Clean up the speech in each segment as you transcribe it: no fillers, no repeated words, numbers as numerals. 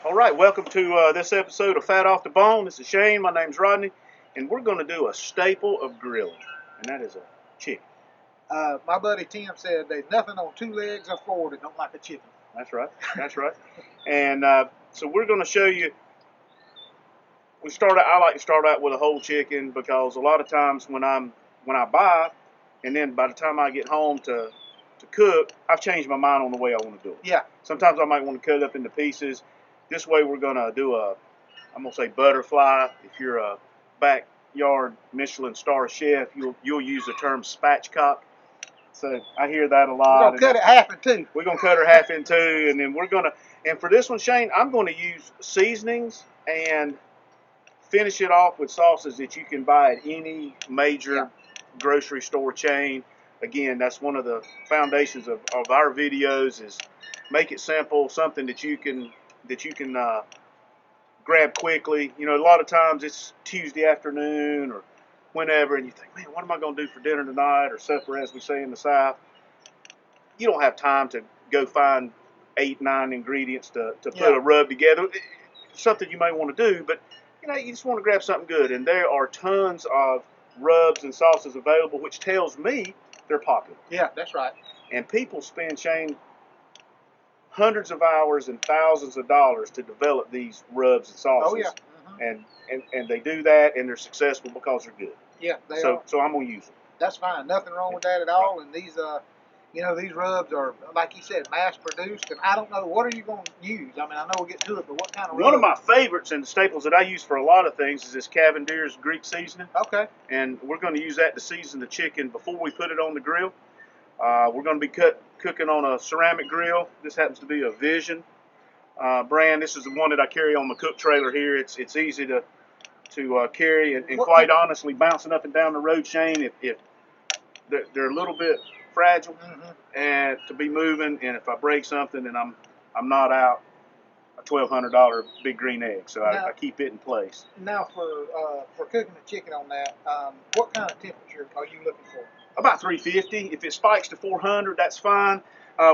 All right, welcome to this episode of Fat Off the Bone. This is Shane. My name's Rodney, and we're going to do a staple of grilling, and that is a chicken. My buddy Tim said there's nothing on 2 legs or 4 that don't like a chicken. That's right. That's right. And so we're going to show you. I like to start out with a whole chicken because a lot of times when I buy, and then by the time I get home to cook, I've changed my mind on the way I want to do it. Yeah. Sometimes I might want to cut it up into pieces. This way we're going to do I'm going to say butterfly. If you're a backyard Michelin star chef, you'll use the term spatchcock. So I hear that a lot. We're going to cut it half in 2. We're going to cut her half in 2, and then and for this one, Shane, I'm going to use seasonings and finish it off with sauces that you can buy at any major grocery store chain. Again, that's one of the foundations of our videos is make it simple, something that you can grab quickly. You know, a lot of times it's Tuesday afternoon or whenever, and you think, man, what am I going to do for dinner tonight or supper, as we say in the South? You don't have time to go find 8, 9 ingredients to put a rub together. It's something you may want to do, but you just want to grab something good. And there are tons of rubs and sauces available, which tells me they're popular. Yeah, that's right. And people spend, Shane, hundreds of hours and thousands of dollars to develop these rubs and sauces. Oh, yeah. Mm-hmm. And they do that, and they're successful because they're good. Yeah, they are. So I'm going to use them. That's fine. Nothing wrong with that at all. And these, these rubs are, like you said, mass-produced. And I don't know, what are you going to use? I mean, I know we'll get to it, but what kind of rub? One of my favorites and the staples that I use for a lot of things is this Cavendier's Greek seasoning. Okay. And we're going to use that to season the chicken before we put it on the grill. We're going to be cooking on a ceramic grill. This happens to be a Vision brand. This is the one that I carry on the cook trailer here. It's easy to carry and quite honestly, bouncing up and down the road, Shane, if they're a little bit fragile and to be moving, and if I break something, then I'm not out a $1,200 big green egg. So I keep it in place. Now for cooking the chicken on that, what kind of temperature are you looking for? About 350. If it spikes to 400, that's fine.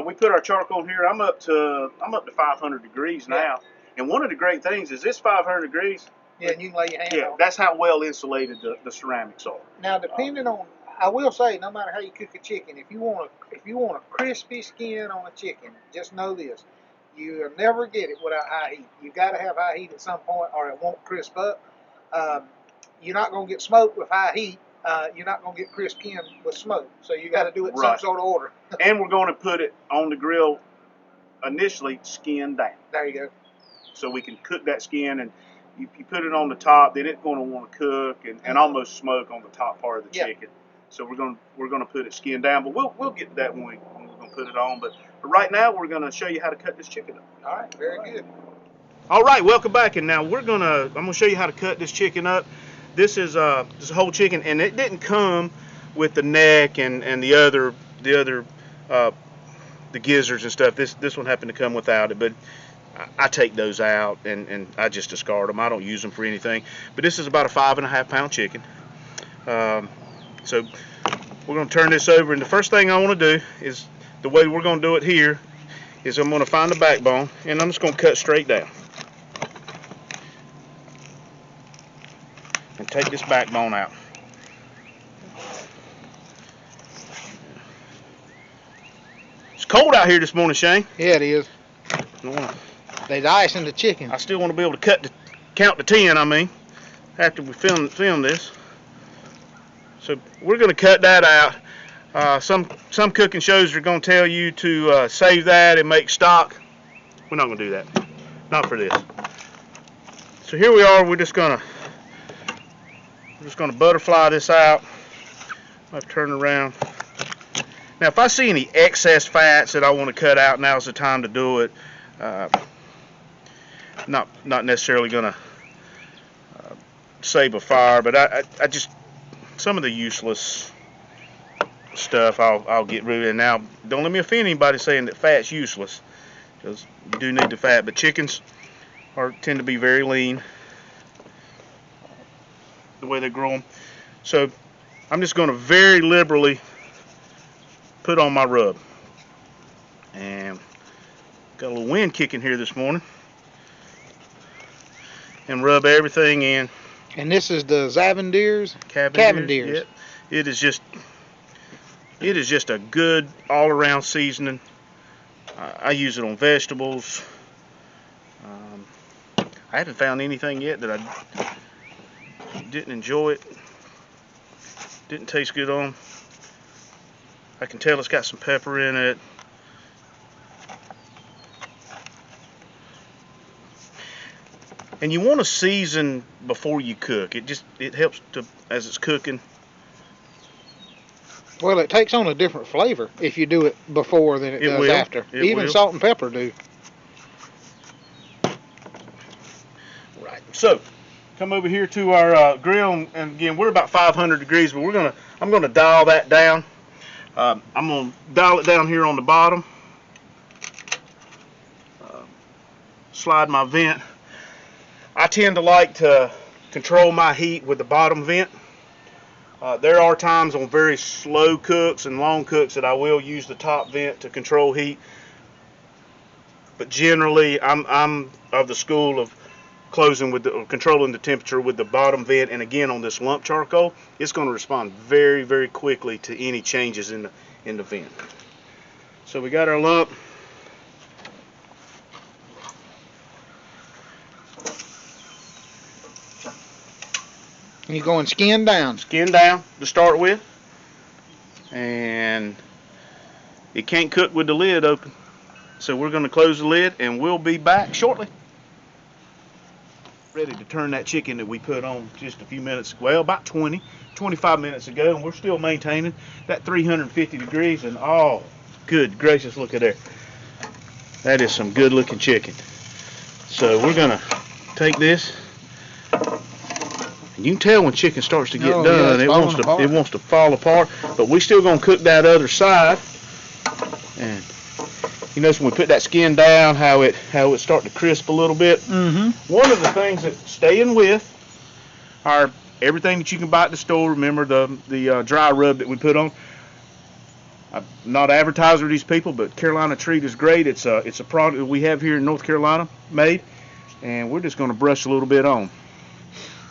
We put our charcoal here. I'm up to 500 degrees now. And one of the great things is this 500 degrees. Yeah, and you can lay your hand on it. That's how well insulated the ceramics are. Now, depending on, I will say, no matter how you cook a chicken, if you want a crispy skin on a chicken, just know this: you'll never get it without high heat. You got to have high heat at some point, or it won't crisp up. You're not going to get smoked with high heat. You're not going to get crisp skin with smoke. So you got to do it in some sort of order. And we're going to put it on the grill initially, skin down. There you go. So we can cook that skin, and you put it on the top, then it's going to want to cook and almost smoke on the top part of the chicken. So we're going to put it skin down, but we'll get to that when we're going to put it on. But right now we're going to show you how to cut this chicken up. All right, very good. All right, welcome back, and now I'm going to show you how to cut this chicken up. This is a whole chicken, and it didn't come with the neck and the other the gizzards and stuff. This one happened to come without it, but I take those out and I just discard them. I don't use them for anything. But this is about a 5.5 pound chicken. So we're going to turn this over, and the first thing I want to do is, the way we're going to do it here is I'm going to find the backbone, and I'm just going to cut straight down and take this backbone out. It's cold out here this morning, Shane. Yeah, it is. There's ice in the chicken. I still want to be able to count to 10. I mean, after we film this. So we're going to cut that out. Some cooking shows are going to tell you to save that and make stock. We're not going to do that. Not for this. So here we are. We're just going to butterfly this out. I'll turn around. Now, if I see any excess fats that I want to cut out, now's the time to do it. Not necessarily going to save a fire, but I just, some of the useless stuff I'll get rid of. And now, don't let me offend anybody saying that fat's useless, because you do need the fat. But chickens tend to be very lean, the way they grow them. So I'm just going to very liberally put on my rub. And got a little wind kicking here this morning. and rub everything in. And this is the Zavandeers? Cavendiers. Yep. It is just a good all-around seasoning. I use it on vegetables. I haven't found anything yet that I didn't enjoy it. Didn't taste good on. I can tell it's got some pepper in it. And you want to season before you cook. It helps to as it's cooking. Well, it takes on a different flavor if you do it before than it does after. Even salt and pepper do. Right. So, come over here to our grill, and again, we're about 500 degrees, but I'm gonna dial that down. I'm gonna dial it down here on the bottom. Slide my vent. I tend to like to control my heat with the bottom vent. There are times on very slow cooks and long cooks that I will use the top vent to control heat. But generally, I'm of the school of controlling the temperature with the bottom vent. And again, on this lump charcoal, it's going to respond very, very quickly to any changes in the vent. So we got our lump. And you're going skin down. Skin down to start with. And it can't cook with the lid open. So we're going to close the lid and we'll be back shortly. Ready to turn that chicken that we put on just a few minutes, well, about 25 minutes ago, and we're still maintaining that 350 degrees. And oh, good gracious, look at there. That is some good looking chicken. So we're going to take this. You can tell when chicken starts to get done, yeah, it wants to fall apart. But we still gonna cook that other side. And you notice when we put that skin down, how it start to crisp a little bit. Mm-hmm. One of the things that staying with our everything that you can buy at the store. Remember the dry rub that we put on. I'm not advertising to these people, but Carolina Treat is great. It's a product that we have here in North Carolina made, and we're just gonna brush a little bit on.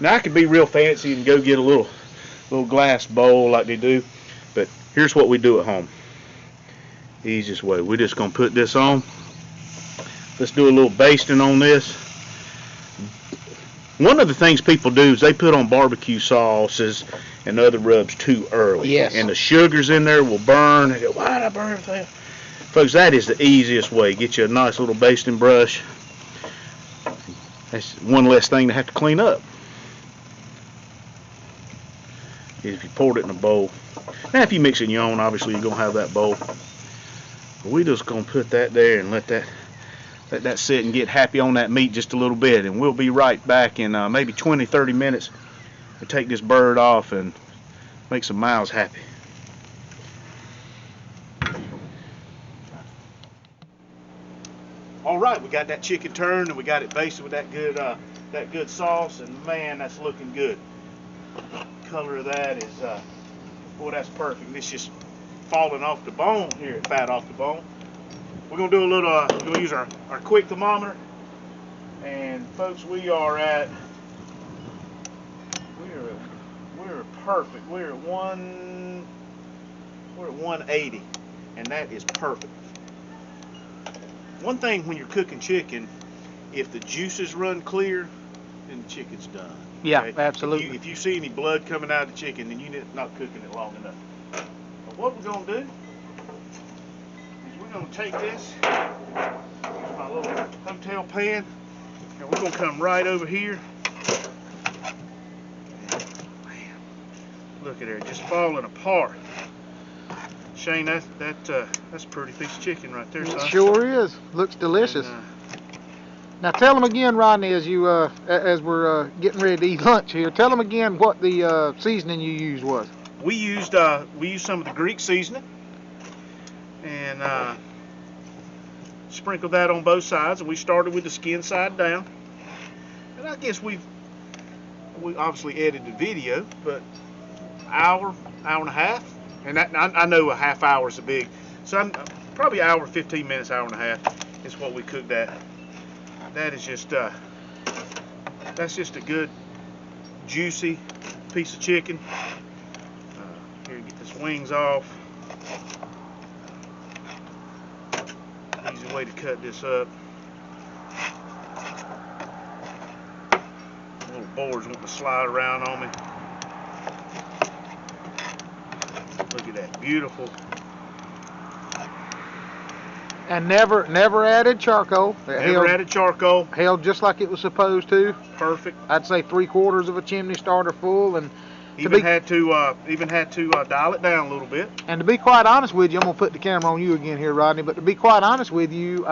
Now I could be real fancy and go get a little glass bowl like they do, but here's what we do at home. Easiest way. We're just gonna put this on. Let's do a little basting on this. One of the things people do is they put on barbecue sauces and other rubs too early. Yes. And the sugars in there will burn. And go, why did I burn everything? Folks, that is the easiest way. Get you a nice little basting brush. That's one less thing to have to clean up. If you poured it in a bowl. Now if you mix it in your own, obviously you're going to have that bowl. But we're just going to put that there and let that sit and get happy on that meat just a little bit. And we'll be right back in maybe 20-30 minutes to take this bird off and make some mouths happy. Alright, we got that chicken turned and we got it basted with that good sauce, and man, that's looking good. Color of that is boy, that's perfect. It's just falling off the bone here, fat off the bone. We're gonna do a little we're gonna use our quick thermometer, and folks, we're perfect. We're at 180, and that is perfect. One thing when you're cooking chicken, if the juices run clear, then the chicken's done. Yeah, okay? absolutely. If you see any blood coming out of the chicken, then you're not cooking it long enough. But what we're going to do is we're going to take this, my little hotel pan, and we're going to come right over here. Man, look at it, just falling apart. Shane, that's a pretty piece of chicken right there, son. It sure is. Looks delicious. And, now tell them again, Rodney, as we're getting ready to eat lunch here. Tell them again what the seasoning you used was. We used some of the Greek seasoning, and sprinkled that on both sides. And we started with the skin side down. And I guess we obviously edited the video, but hour and a half, and that, I know a half hour is a big, so I'm probably hour 15 minutes, hour and a half is what we cooked that. That is just that That's just a good, juicy piece of chicken. Here, get this wings off. Easy way to cut this up. Little boards want to slide around on me. Look at that, beautiful. And never added charcoal. Never added charcoal. Held just like it was supposed to. Perfect. I'd say 3/4 of a chimney starter full, and even had to dial it down a little bit. And to be quite honest with you, I'm gonna put the camera on you again here, Rodney. But to be quite honest with you,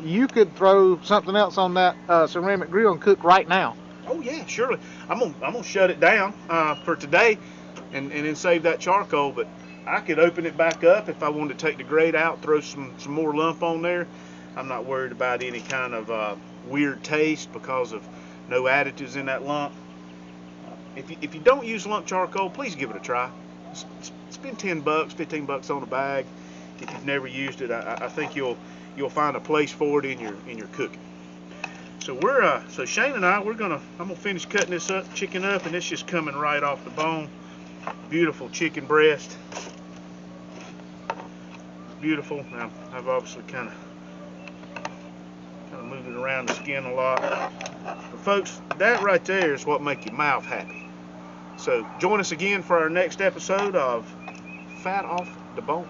you could throw something else on that ceramic grill and cook right now. Oh yeah, surely. I'm gonna shut it down for today, and then save that charcoal. But I could open it back up if I wanted to take the grate out, throw some more lump on there. I'm not worried about any kind of weird taste because of no additives in that lump. If you don't use lump charcoal, please give it a try. Spend $10, $15 on a bag. If you've never used it, I think you'll find a place for it in your cooking. So so Shane and I'm gonna finish cutting this chicken up, and it's just coming right off the bone. Beautiful chicken breast. Beautiful. Now I've obviously kind of moved it around the skin a lot. But folks, that right there is what makes your mouth happy. So join us again for our next episode of Fat Off the Bone.